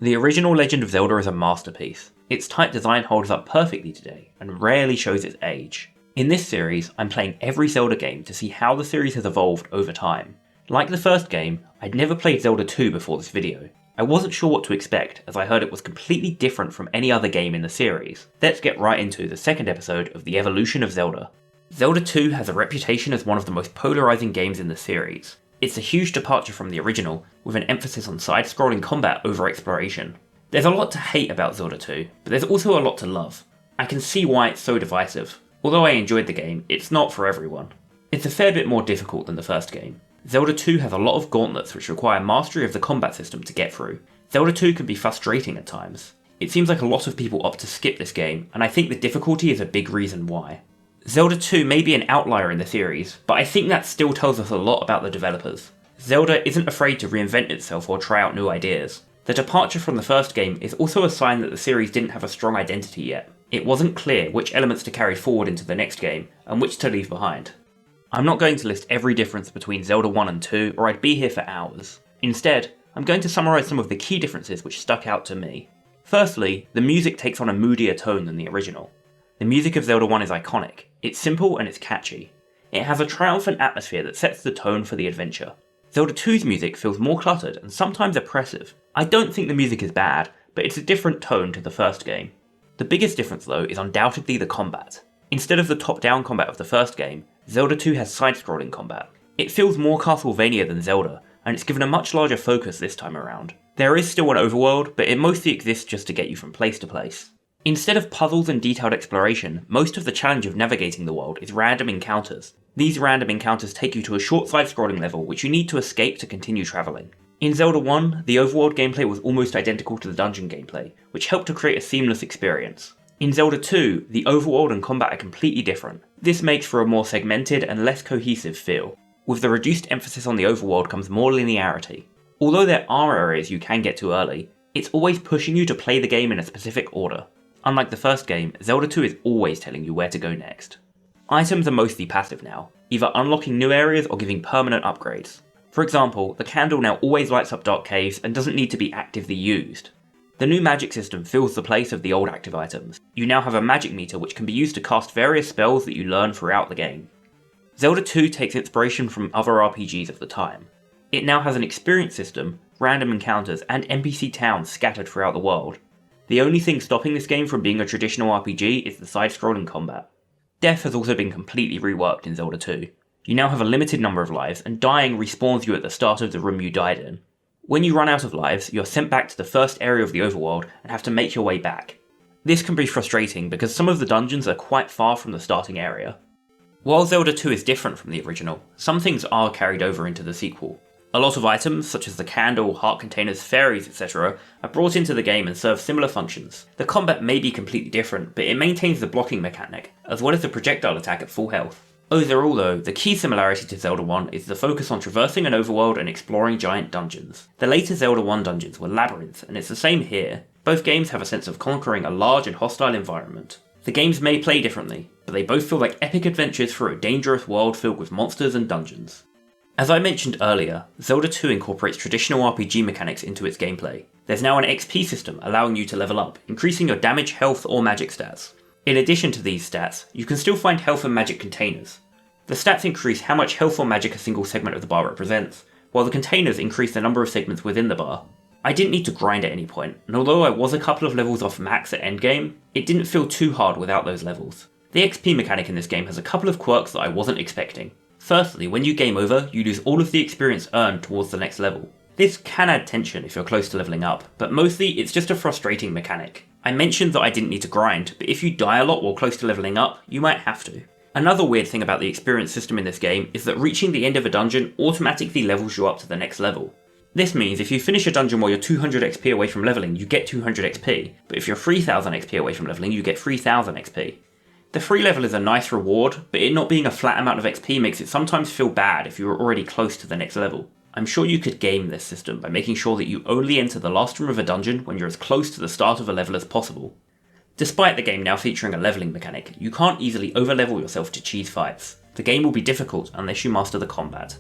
The original Legend of Zelda is a masterpiece. Its tight design holds up perfectly today, and rarely shows its age. In this series, I'm playing every Zelda game to see how the series has evolved over time. Like the first game, I'd never played Zelda II before this video. I wasn't sure what to expect, as I heard it was completely different from any other game in the series. Let's get right into the second episode of the Evolution of Zelda. Zelda II has a reputation as one of the most polarizing games in the series. It's a huge departure from the original, with an emphasis on side-scrolling combat over exploration. There's a lot to hate about Zelda II, but there's also a lot to love. I can see why it's so divisive. Although I enjoyed the game, it's not for everyone. It's a fair bit more difficult than the first game. Zelda II has a lot of gauntlets which require mastery of the combat system to get through. Zelda II can be frustrating at times. It seems like a lot of people opt to skip this game, and I think the difficulty is a big reason why. Zelda II may be an outlier in the series, but I think that still tells us a lot about the developers. Zelda isn't afraid to reinvent itself or try out new ideas. The departure from the first game is also a sign that the series didn't have a strong identity yet. It wasn't clear which elements to carry forward into the next game, and which to leave behind. I'm not going to list every difference between Zelda 1 and 2, or I'd be here for hours. Instead, I'm going to summarise some of the key differences which stuck out to me. Firstly, the music takes on a moodier tone than the original. The music of Zelda 1 is iconic. It's simple and it's catchy. It has a triumphant atmosphere that sets the tone for the adventure. Zelda 2's music feels more cluttered and sometimes oppressive. I don't think the music is bad, but it's a different tone to the first game. The biggest difference though is undoubtedly the combat. Instead of the top-down combat of the first game, Zelda 2 has side-scrolling combat. It feels more Castlevania than Zelda, and it's given a much larger focus this time around. There is still an overworld, but it mostly exists just to get you from place to place. Instead of puzzles and detailed exploration, most of the challenge of navigating the world is random encounters. These random encounters take you to a short side-scrolling level which you need to escape to continue travelling. In Zelda 1, the overworld gameplay was almost identical to the dungeon gameplay, which helped to create a seamless experience. In Zelda 2, the overworld and combat are completely different. This makes for a more segmented and less cohesive feel. With the reduced emphasis on the overworld comes more linearity. Although there are areas you can get to early, it's always pushing you to play the game in a specific order. Unlike the first game, Zelda 2 is always telling you where to go next. Items are mostly passive now, either unlocking new areas or giving permanent upgrades. For example, the candle now always lights up dark caves and doesn't need to be actively used. The new magic system fills the place of the old active items. You now have a magic meter which can be used to cast various spells that you learn throughout the game. Zelda 2 takes inspiration from other RPGs of the time. It now has an experience system, random encounters, and NPC towns scattered throughout the world. The only thing stopping this game from being a traditional RPG is the side-scrolling combat. Death has also been completely reworked in Zelda 2. You now have a limited number of lives, and dying respawns you at the start of the room you died in. When you run out of lives, you're sent back to the first area of the overworld and have to make your way back. This can be frustrating because some of the dungeons are quite far from the starting area. While Zelda 2 is different from the original, some things are carried over into the sequel. A lot of items, such as the candle, heart containers, fairies, etc., are brought into the game and serve similar functions. The combat may be completely different, but it maintains the blocking mechanic, as well as the projectile attack at full health. Overall though, the key similarity to Zelda 1 is the focus on traversing an overworld and exploring giant dungeons. The later Zelda 1 dungeons were labyrinths, and it's the same here. Both games have a sense of conquering a large and hostile environment. The games may play differently, but they both feel like epic adventures through a dangerous world filled with monsters and dungeons. As I mentioned earlier, Zelda 2 incorporates traditional RPG mechanics into its gameplay. There's now an XP system allowing you to level up, increasing your damage, health, or magic stats. In addition to these stats, you can still find health and magic containers. The stats increase how much health or magic a single segment of the bar represents, while the containers increase the number of segments within the bar. I didn't need to grind at any point, and although I was a couple of levels off max at endgame, it didn't feel too hard without those levels. The XP mechanic in this game has a couple of quirks that I wasn't expecting. Firstly, when you game over, you lose all of the experience earned towards the next level. This can add tension if you're close to leveling up, but mostly it's just a frustrating mechanic. I mentioned that I didn't need to grind, but if you die a lot while close to leveling up, you might have to. Another weird thing about the experience system in this game is that reaching the end of a dungeon automatically levels you up to the next level. This means if you finish a dungeon while you're 200 XP away from leveling, you get 200 XP, but if you're 3000 XP away from leveling, you get 3000 XP. The free level is a nice reward, but it not being a flat amount of XP makes it sometimes feel bad if you are already close to the next level. I'm sure you could game this system by making sure that you only enter the last room of a dungeon when you're as close to the start of a level as possible. Despite the game now featuring a leveling mechanic, you can't easily overlevel yourself to cheese fights. The game will be difficult unless you master the combat.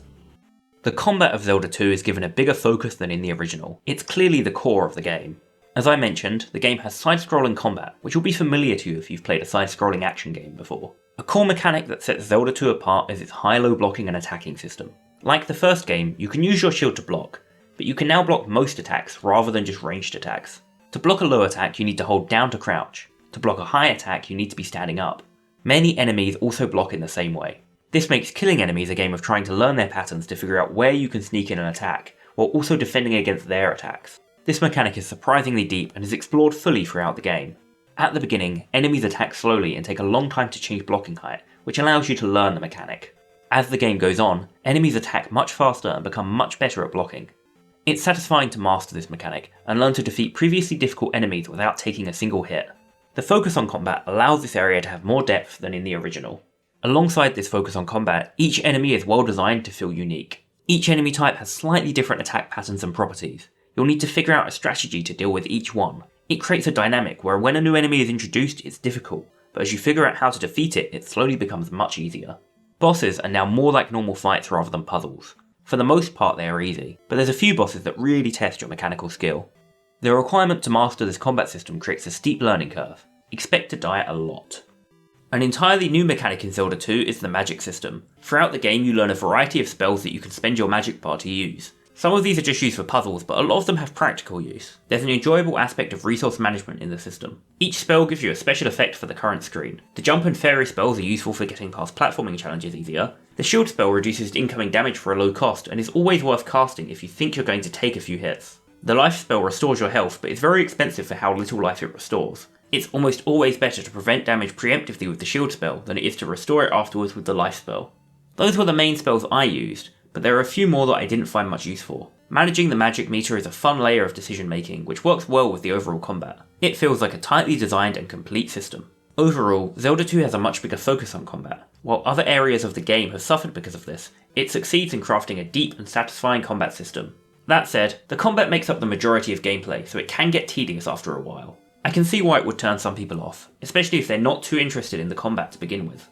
The combat of Zelda II is given a bigger focus than in the original. It's clearly the core of the game. As I mentioned, the game has side-scrolling combat, which will be familiar to you if you've played a side-scrolling action game before. A core mechanic that sets Zelda II apart is its high-low blocking and attacking system. Like the first game, you can use your shield to block, but you can now block most attacks rather than just ranged attacks. To block a low attack, you need to hold down to crouch. To block a high attack, you need to be standing up. Many enemies also block in the same way. This makes killing enemies a game of trying to learn their patterns to figure out where you can sneak in an attack, while also defending against their attacks. This mechanic is surprisingly deep and is explored fully throughout the game. At the beginning, enemies attack slowly and take a long time to change blocking height, which allows you to learn the mechanic. As the game goes on, enemies attack much faster and become much better at blocking. It's satisfying to master this mechanic and learn to defeat previously difficult enemies without taking a single hit. The focus on combat allows this area to have more depth than in the original. Alongside this focus on combat, each enemy is well designed to feel unique. Each enemy type has slightly different attack patterns and properties. You'll need to figure out a strategy to deal with each one. It creates a dynamic where when a new enemy is introduced, it's difficult, but as you figure out how to defeat it, it slowly becomes much easier. Bosses are now more like normal fights rather than puzzles. For the most part they are easy, but there's a few bosses that really test your mechanical skill. The requirement to master this combat system creates a steep learning curve. Expect to die a lot. An entirely new mechanic in Zelda 2 is the magic system. Throughout the game you learn a variety of spells that you can spend your magic bar to use. Some of these are just used for puzzles, but a lot of them have practical use. There's an enjoyable aspect of resource management in the system. Each spell gives you a special effect for the current screen. The jump and fairy spells are useful for getting past platforming challenges easier. The shield spell reduces incoming damage for a low cost and is always worth casting if you think you're going to take a few hits. The life spell restores your health, but it's very expensive for how little life it restores. It's almost always better to prevent damage preemptively with the shield spell than it is to restore it afterwards with the life spell. Those were the main spells I used, but there are a few more that I didn't find much use for. Managing the magic meter is a fun layer of decision making, which works well with the overall combat. It feels like a tightly designed and complete system. Overall, Zelda 2 has a much bigger focus on combat. While other areas of the game have suffered because of this, it succeeds in crafting a deep and satisfying combat system. That said, the combat makes up the majority of gameplay, so it can get tedious after a while. I can see why it would turn some people off, especially if they're not too interested in the combat to begin with.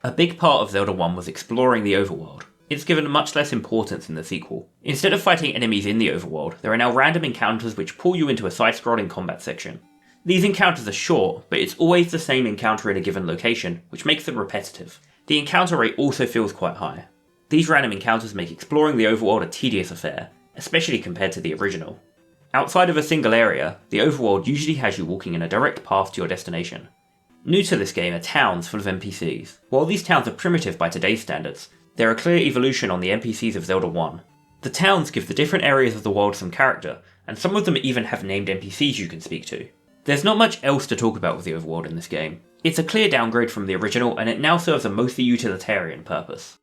A big part of Zelda 1 was exploring the overworld. It's given much less importance in the sequel. Instead of fighting enemies in the overworld, there are now random encounters which pull you into a side-scrolling combat section. These encounters are short, but it's always the same encounter in a given location, which makes them repetitive. The encounter rate also feels quite high. These random encounters make exploring the overworld a tedious affair, especially compared to the original. Outside of a single area, the overworld usually has you walking in a direct path to your destination. New to this game are towns full of NPCs. While these towns are primitive by today's standards, they're a clear evolution on the NPCs of Zelda 1. The towns give the different areas of the world some character, and some of them even have named NPCs you can speak to. There's not much else to talk about with the overworld in this game. It's a clear downgrade from the original, and it now serves a mostly utilitarian purpose.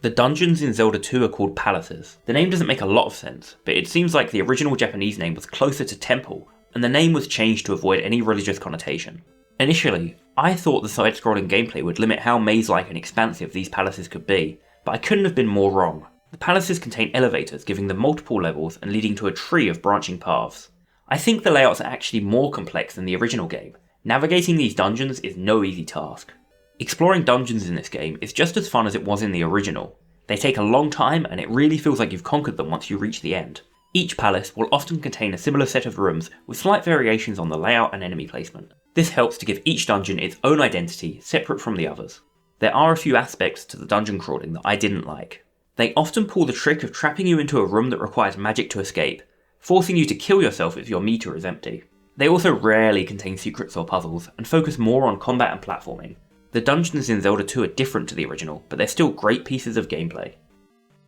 The dungeons in Zelda 2 are called palaces. The name doesn't make a lot of sense, but it seems like the original Japanese name was closer to temple, and the name was changed to avoid any religious connotation. Initially, I thought the side-scrolling gameplay would limit how maze-like and expansive these palaces could be, but I couldn't have been more wrong. The palaces contain elevators giving them multiple levels and leading to a tree of branching paths. I think the layouts are actually more complex than the original game. Navigating these dungeons is no easy task. Exploring dungeons in this game is just as fun as it was in the original. They take a long time and it really feels like you've conquered them once you reach the end. Each palace will often contain a similar set of rooms with slight variations on the layout and enemy placement. This helps to give each dungeon its own identity separate from the others. There are a few aspects to the dungeon crawling that I didn't like. They often pull the trick of trapping you into a room that requires magic to escape, forcing you to kill yourself if your meter is empty. They also rarely contain secrets or puzzles, and focus more on combat and platforming. The dungeons in Zelda 2 are different to the original, but they're still great pieces of gameplay.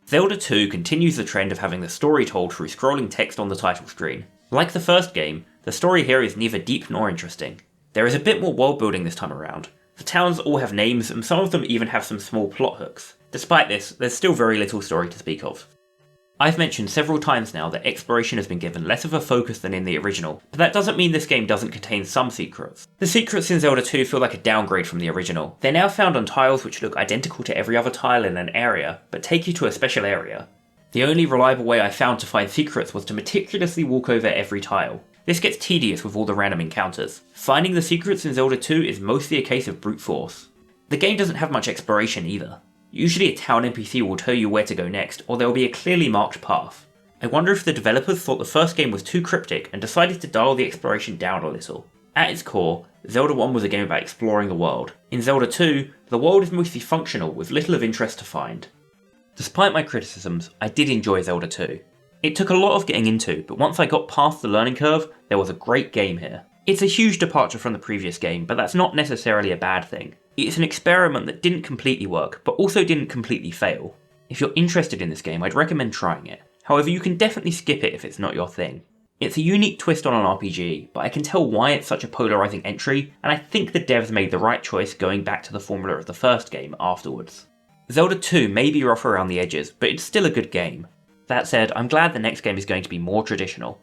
Zelda 2 continues the trend of having the story told through scrolling text on the title screen. Like the first game, the story here is neither deep nor interesting. There is a bit more world building this time around. The towns all have names, and some of them even have some small plot hooks. Despite this, there's still very little story to speak of. I've mentioned several times now that exploration has been given less of a focus than in the original, but that doesn't mean this game doesn't contain some secrets. The secrets in Zelda 2 feel like a downgrade from the original. They're now found on tiles which look identical to every other tile in an area, but take you to a special area. The only reliable way I found to find secrets was to meticulously walk over every tile. This gets tedious with all the random encounters. Finding the secrets in Zelda 2 is mostly a case of brute force. The game doesn't have much exploration either. Usually a town NPC will tell you where to go next, or there will be a clearly marked path. I wonder if the developers thought the first game was too cryptic and decided to dial the exploration down a little. At its core, Zelda 1 was a game about exploring the world. In Zelda 2, the world is mostly functional with little of interest to find. Despite my criticisms, I did enjoy Zelda 2. It took a lot of getting into, but once I got past the learning curve, there was a great game here. It's a huge departure from the previous game, but that's not necessarily a bad thing. It's an experiment that didn't completely work, but also didn't completely fail. If you're interested in this game, I'd recommend trying it. However, you can definitely skip it if it's not your thing. It's a unique twist on an RPG, but I can tell why it's such a polarising entry, and I think the devs made the right choice going back to the formula of the first game afterwards. Zelda 2 may be rough around the edges, but it's still a good game. That said, I'm glad the next game is going to be more traditional.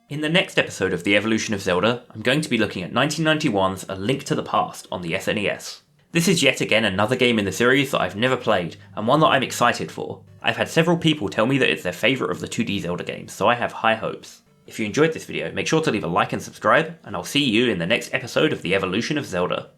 In the next episode of the Evolution of Zelda, I'm going to be looking at 1991's A Link to the Past on the SNES. This is yet again another game in the series that I've never played, and one that I'm excited for. I've had several people tell me that it's their favourite of the 2D Zelda games, so I have high hopes. If you enjoyed this video, make sure to leave a like and subscribe, and I'll see you in the next episode of the Evolution of Zelda.